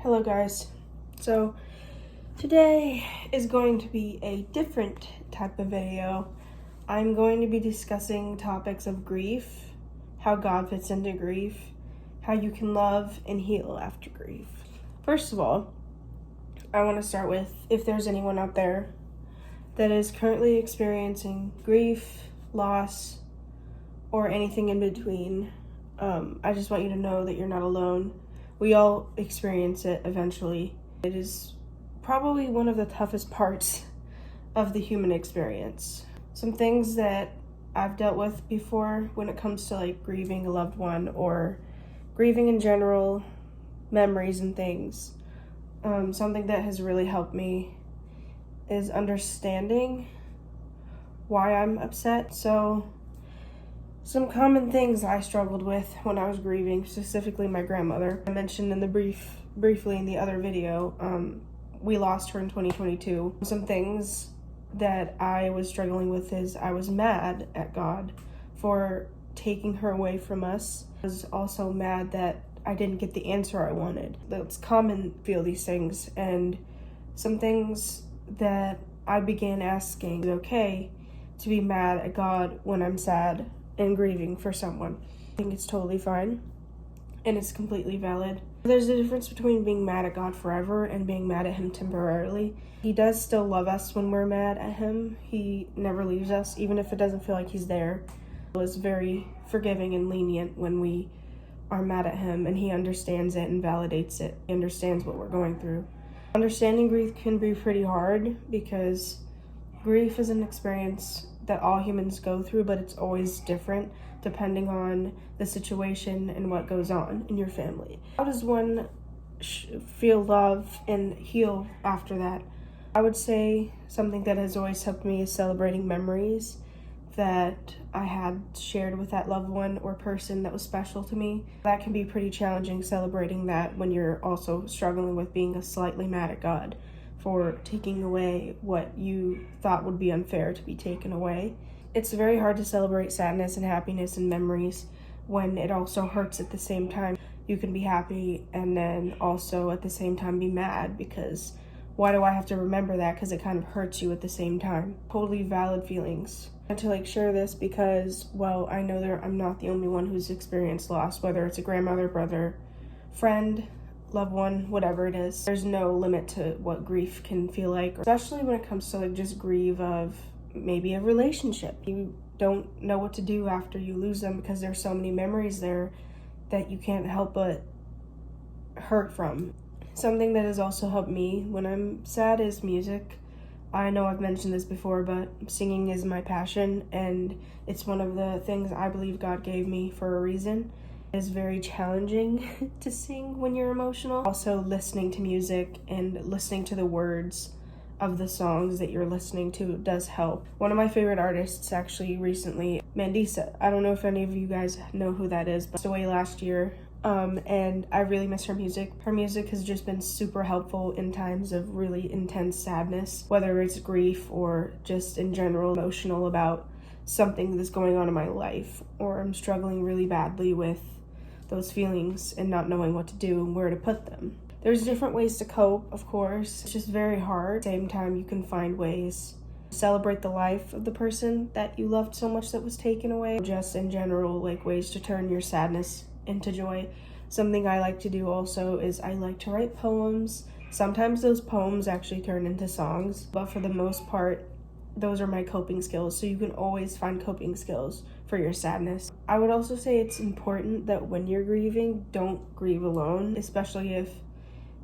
Hello guys. So today is going to be a different type of video. I'm going to be discussing topics of grief, how God fits into grief, how you can love and heal after grief. First of all, I want to start with if there's anyone out there that is currently experiencing grief, loss, or anything in between. I just want you to know that you're not alone. We all experience it eventually. It is probably one of the toughest parts of the human experience. Some things that I've dealt with before when it comes to like grieving a loved one or grieving in general, memories and things. Something that has really helped me is understanding why I'm upset. So some common things I struggled with when I was grieving, specifically my grandmother. I mentioned in the briefly in the other video, we lost her in 2022. Some things that I was struggling with is I was mad at God for taking her away from us. I was also mad that I didn't get the answer I wanted. It's common to feel these things, and some things that I began asking, is it okay to be mad at God when I'm sad and grieving for someone? I think it's totally fine and it's completely valid. There's a difference between being mad at God forever and being mad at him temporarily. He does still love us when we're mad at him. He never leaves us, even if it doesn't feel like he's there. He is very forgiving and lenient when we are mad at him, and he understands it and validates it. He understands what we're going through. Understanding grief can be pretty hard because grief is an experience that all humans go through, but it's always different depending on the situation and what goes on in your family. How does one feel love and heal after that? I would say something that has always helped me is celebrating memories that I had shared with that loved one or person that was special to me. That can be pretty challenging, celebrating that when you're also struggling with being slightly mad at God for taking away what you thought would be unfair to be taken away. It's very hard to celebrate sadness and happiness and memories when it also hurts at the same time. You can be happy and then also at the same time be mad because why do I have to remember that? Because it kind of hurts you at the same time. Totally valid feelings. And to share this because, well, I know I'm not the only one who's experienced loss, whether it's a grandmother, brother, friend, loved one, whatever it is. There's no limit to what grief can feel like, especially when it comes to just grief of maybe a relationship. You don't know what to do after you lose them because there's so many memories there that you can't help but hurt from. Something that has also helped me when I'm sad is music. I know I've mentioned this before, but singing is my passion, and it's one of the things I believe God gave me for a reason. It's very challenging to sing when you're emotional. Also, listening to music and listening to the words of the songs that you're listening to does help. One of my favorite artists actually recently, Mandisa. I don't know if any of you guys know who that is, but passed away last year. And I really miss her music. Her music has just been super helpful in times of really intense sadness, whether it's grief or just in general emotional about something that's going on in my life, or I'm struggling really badly with those feelings and not knowing what to do and where to put them. There's different ways to cope, of course. It's just very hard. At the same time, you can find ways to celebrate the life of the person that you loved so much that was taken away. Just in general, ways to turn your sadness into joy. Something I like to do also is I like to write poems. Sometimes those poems actually turn into songs, but for the most part, those are my coping skills. So you can always find coping skills for your sadness. I would also say it's important that when you're grieving, don't grieve alone, especially if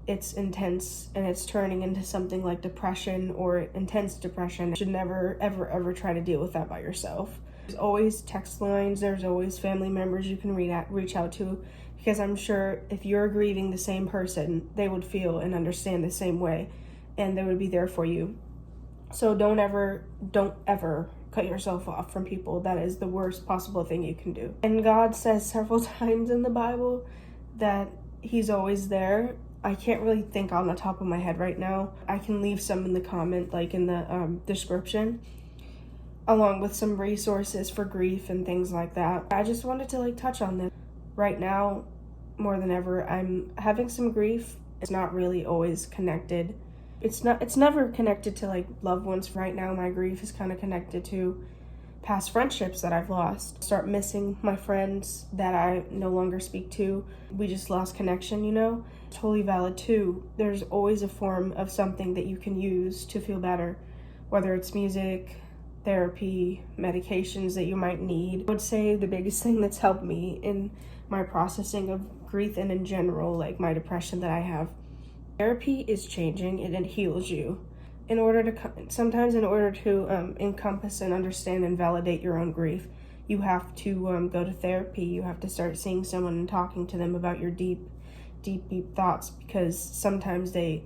it's intense and it's turning into something like depression or intense depression. You should never, ever, ever try to deal with that by yourself. There's always text lines, there's always family members you can reach out to, because I'm sure if you're grieving the same person, they would feel and understand the same way, and they would be there for you. So don't ever cut yourself off from people. That is the worst possible thing you can do. And God says several times in the Bible that he's always there. I can't really think on the top of my head right now. I can leave some in the comment, in the description, along with some resources for grief and things like that. I just wanted to touch on this. Right now, more than ever, I'm having some grief It's not really always connected. It's never connected to like loved ones. Right now, my grief is kind of connected to past friendships that I've lost. Start missing my friends that I no longer speak to. We just lost connection, you know? Totally valid too. There's always a form of something that you can use to feel better, whether it's music, therapy, medications that you might need. I would say the biggest thing that's helped me in my processing of grief and in general, like my depression that I have, therapy is changing and it heals you. Sometimes in order to encompass and understand and validate your own grief, you have to go to therapy. You have to start seeing someone and talking to them about your deep thoughts, because sometimes they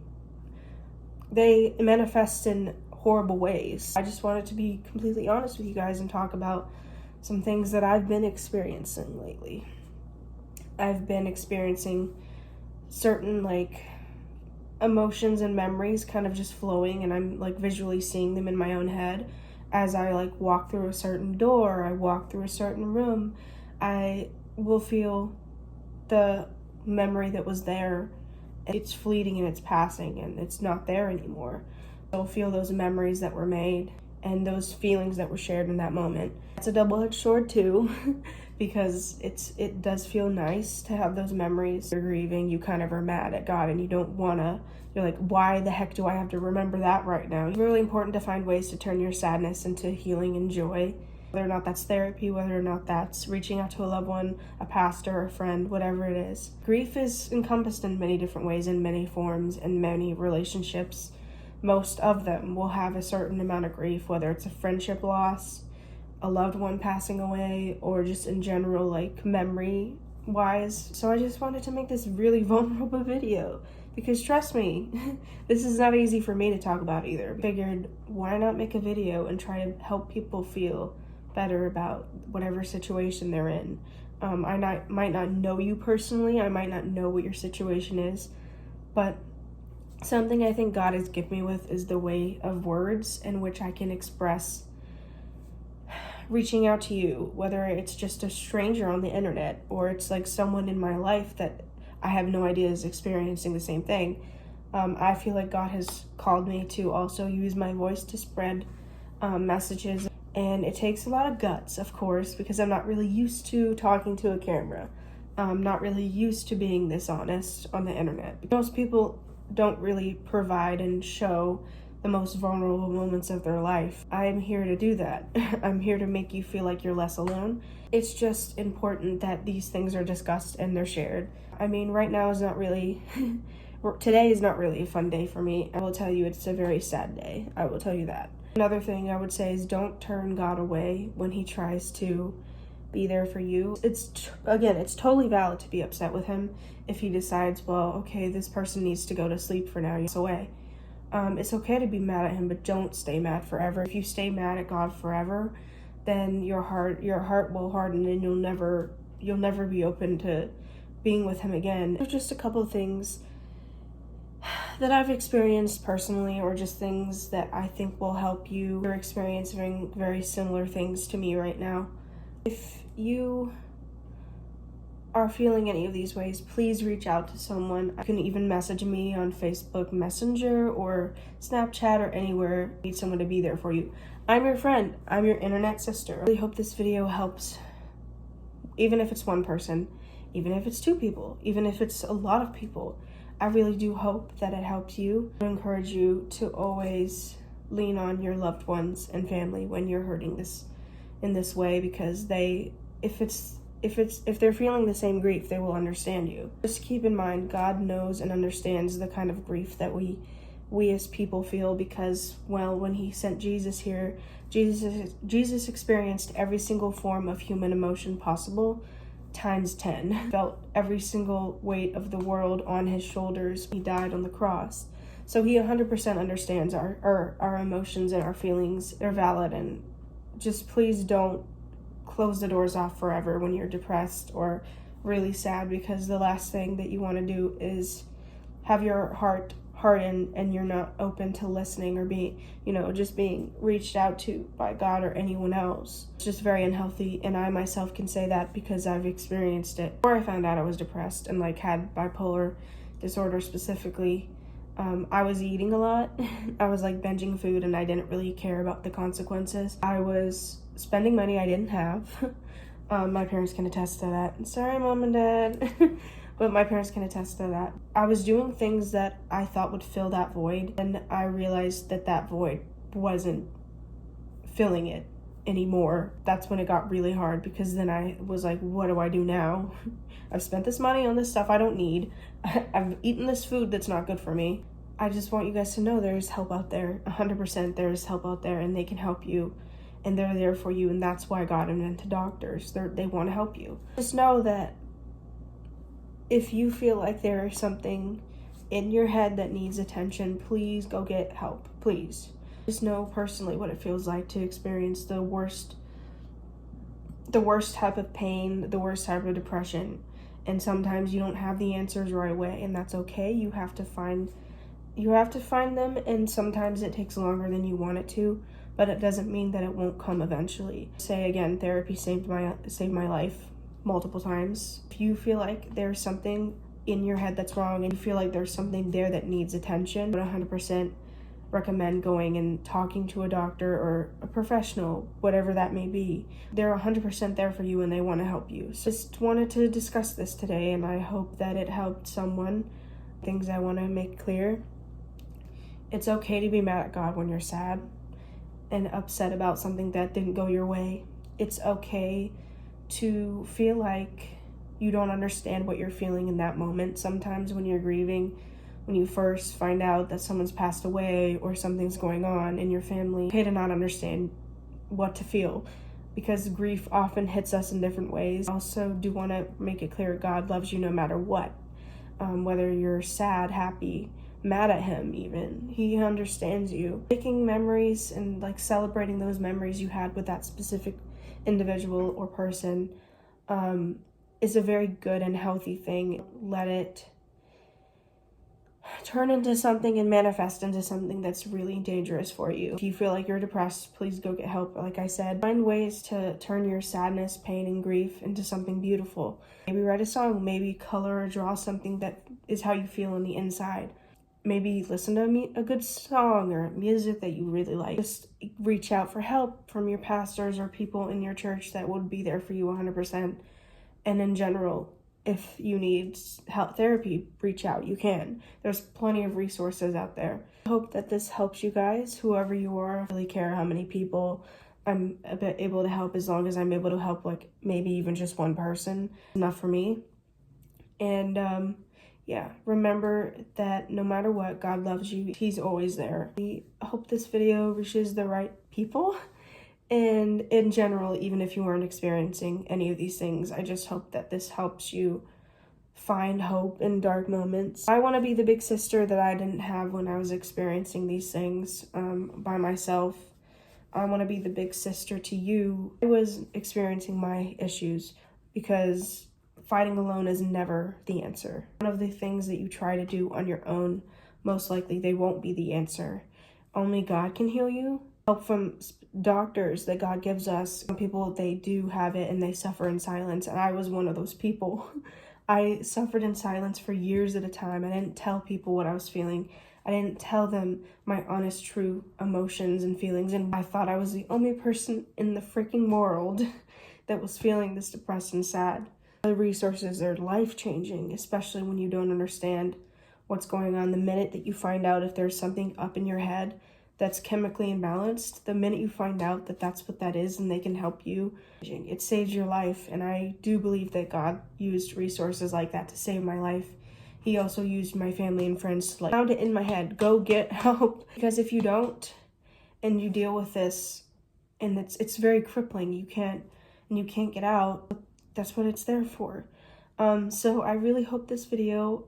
manifest in horrible ways. I just wanted to be completely honest with you guys and talk about some things that I've been experiencing lately. I've been experiencing certain like emotions and memories kind of just flowing, and I'm like visually seeing them in my own head as I like walk through a certain door, I walk through a certain room. I will feel the memory that was there. It's fleeting and it's passing and it's not there anymore. I'll feel those memories that were made and those feelings that were shared in that moment. It's a double-edged sword too, because it does feel nice to have those memories. You're grieving, you kind of are mad at God and you don't wanna, you're like, why the heck do I have to remember that right now? It's really important to find ways to turn your sadness into healing and joy. Whether or not that's therapy, whether or not that's reaching out to a loved one, a pastor, a friend, whatever it is. Grief is encompassed in many different ways, in many forms, in many relationships. Most of them will have a certain amount of grief, whether it's a friendship loss, a loved one passing away, or just in general, like memory wise. So I just wanted to make this really vulnerable video because trust me, this is not easy for me to talk about either. Figured, why not make a video and try to help people feel better about whatever situation they're in. I might not know you personally, I might not know what your situation is, but something I think God has gifted me with is the way of words in which I can express reaching out to you, whether it's just a stranger on the internet or it's like someone in my life that I have no idea is experiencing the same thing. I feel like God has called me to also use my voice to spread messages. And it takes a lot of guts, of course, because I'm not really used to talking to a camera. I'm not really used to being this honest on the internet. Most people don't really provide and show the most vulnerable moments of their life. I'm here to do that. I'm here to make you feel like you're less alone. It's just important that these things are discussed and they're shared. I mean, right now is not really... Today is not really a fun day for me. I will tell you it's a very sad day. I will tell you that. Another thing I would say is don't turn God away when he tries to be there for you. It's totally valid to be upset with him if he decides, well, okay, this person needs to go to sleep for now, he's away. It's okay to be mad at him, but don't stay mad forever. If you stay mad at God forever, then your heart will harden and you'll never be open to being with him again. There's just a couple of things that I've experienced personally, or just things that I think will help you. You're experiencing very similar things to me right now. If you are feeling any of these ways, please reach out to someone. You can even message me on Facebook Messenger or Snapchat or anywhere. You need someone to be there for you. I'm your friend. I'm your internet sister. I really hope this video helps, even if it's one person, even if it's two people, even if it's a lot of people. I really do hope that it helps you. I encourage you to always lean on your loved ones and family when you're hurting in this way, because if they're feeling the same grief, they will understand you. Just keep in mind, God knows and understands the kind of grief that we as people feel, because, well, when he sent Jesus here, Jesus experienced every single form of human emotion possible times 10. Felt every single weight of the world on his shoulders. He died on the cross. So he 100% understands our emotions and our feelings. They're valid, and just please don't close the doors off forever when you're depressed or really sad, because the last thing that you want to do is have your heart harden and you're not open to listening or just being reached out to by God or anyone else. It's just very unhealthy, and I myself can say that because I've experienced it. Before I found out I was depressed and had bipolar disorder specifically, I was eating a lot. I was like binging food and I didn't really care about the consequences. I was spending money I didn't have. My parents can attest to that. Sorry, Mom and Dad. But my parents can attest to that. I was doing things that I thought would fill that void, and I realized that that void wasn't filling it anymore. That's when it got really hard, because then I was like, what do I do now? I've spent this money on this stuff I don't need. I've eaten this food that's not good for me. I just want you guys to know there's help out there. 100% there's help out there, and they can help you, and they're there for you, and that's why God invented doctors. They want to help you. Just know that if you feel like there is something in your head that needs attention, please go get help, please. Just know personally what it feels like to experience the worst type of pain, the worst type of depression. And sometimes you don't have the answers right away, and that's okay. You have to find them, and sometimes it takes longer than you want it to, but it doesn't mean that it won't come eventually. Say again, therapy saved my life multiple times. If you feel like there's something in your head that's wrong and you feel like there's something there that needs attention, I would 100% recommend going and talking to a doctor or a professional, whatever that may be. They're 100% there for you and they want to help you. So just wanted to discuss this today, and I hope that it helped someone. Things I want to make clear: it's okay to be mad at God when you're sad and upset about something that didn't go your way. It's okay to feel like you don't understand what you're feeling in that moment. Sometimes when you're grieving, when you first find out that someone's passed away or something's going on in your family, it's okay to not understand what to feel, because grief often hits us in different ways. I also do want to make it clear God loves you no matter what. Whether you're sad, happy, mad at him even, he understands you. Making memories and like celebrating those memories you had with that specific individual or person is a very good and healthy thing. Let it turn into something and manifest into something that's really dangerous for you. If you feel like you're depressed, please go get help. Like I said, find ways to turn your sadness, pain, and grief into something beautiful. Maybe write a song, maybe color or draw something that is how you feel on the inside. Maybe listen to a good song or music that you really like. Just reach out for help from your pastors or people in your church that would be there for you 100%. And in general, if you need help, therapy, reach out. You can. There's plenty of resources out there. I hope that this helps you guys, whoever you are. I don't really care how many people I'm able to help, as long as I'm able to help like maybe even just one person. Enough for me. And yeah, remember that no matter what, God loves you. He's always there. I hope this video reaches the right people. And in general, even if you weren't experiencing any of these things, I just hope that this helps you find hope in dark moments. I want to be the big sister that I didn't have when I was experiencing these things by myself. I want to be the big sister to you. I was experiencing my issues, because fighting alone is never the answer. One of the things that you try to do on your own, most likely they won't be the answer. Only God can heal you. Help from doctors that God gives us. Some people, they do have it and they suffer in silence, and I was one of those people. I suffered in silence for years at a time. I didn't tell people what I was feeling. I didn't tell them my honest, true emotions and feelings, and I thought I was the only person in the freaking world that was feeling this depressed and sad. The resources are life-changing, especially when you don't understand what's going on. The minute that you find out if there's something up in your head that's chemically imbalanced, the minute you find out that that's what that is and they can help you, it saves your life. And I do believe that God used resources like that to save my life. He also used my family and friends to found it in my head, go get help. Because if you don't, and you deal with this, and it's very crippling, you can't get out. That's what it's there for. So I really hope this video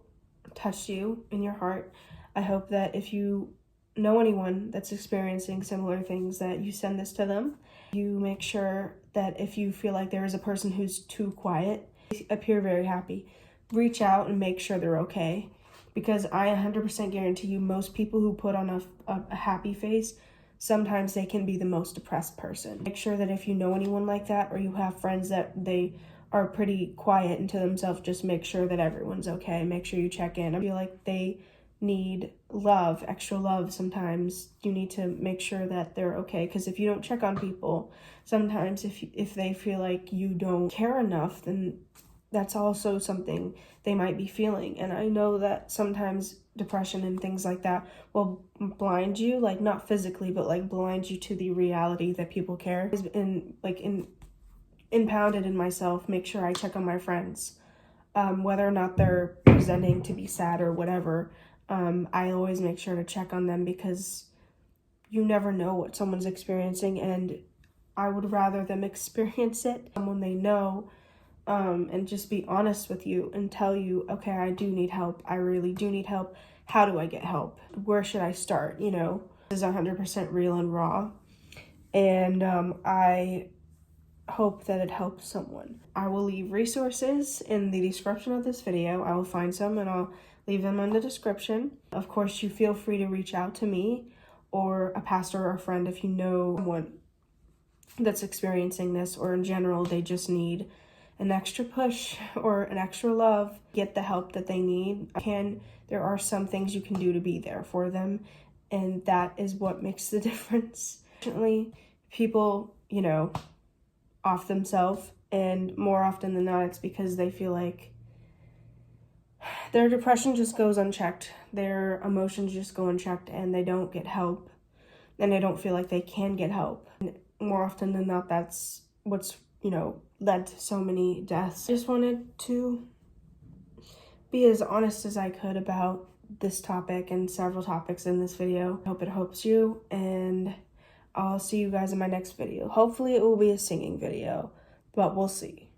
touched you in your heart. I hope that if you know anyone that's experiencing similar things, that you send this to them. You make sure that if you feel like there is a person who's too quiet, they appear very happy, reach out and make sure they're okay. Because I 100% guarantee you, most people who put on a happy face, sometimes they can be the most depressed person. Make sure that if you know anyone like that, or you have friends that they are pretty quiet into themselves, just make sure that everyone's okay. Make sure you check in. I feel like they need love, extra love sometimes. You need to make sure that they're okay, because if you don't check on people, sometimes if they feel like you don't care enough, then that's also something they might be feeling. And I know that sometimes depression and things like that will blind you, like not physically, but like blind you to the reality that people care. Impounded in myself, make sure I check on my friends, whether or not they're presenting to be sad or whatever. I always make sure to check on them, because you never know what someone's experiencing, and I would rather them experience it, someone they know, and just be honest with you and tell you, okay, I do need help. I really do need help. How do I get help? Where should I start? You know, this is 100% real and raw. And I hope that it helps someone. I will leave resources in the description of this video. I will find some and I'll leave them in the description. Of course, you feel free to reach out to me or a pastor or a friend if you know someone that's experiencing this, or in general, they just need an extra push or an extra love, get the help that they need. There are some things you can do to be there for them, and that is what makes the difference. Unfortunately, people, off themselves, and more often than not, it's because they feel like their depression just goes unchecked, their emotions just go unchecked, and they don't get help, and they don't feel like they can get help. And more often than not, that's what's led to so many deaths. I just wanted to be as honest as I could about this topic and several topics in this video. I hope it helps you, and I'll see you guys in my next video. Hopefully it will be a singing video, but we'll see.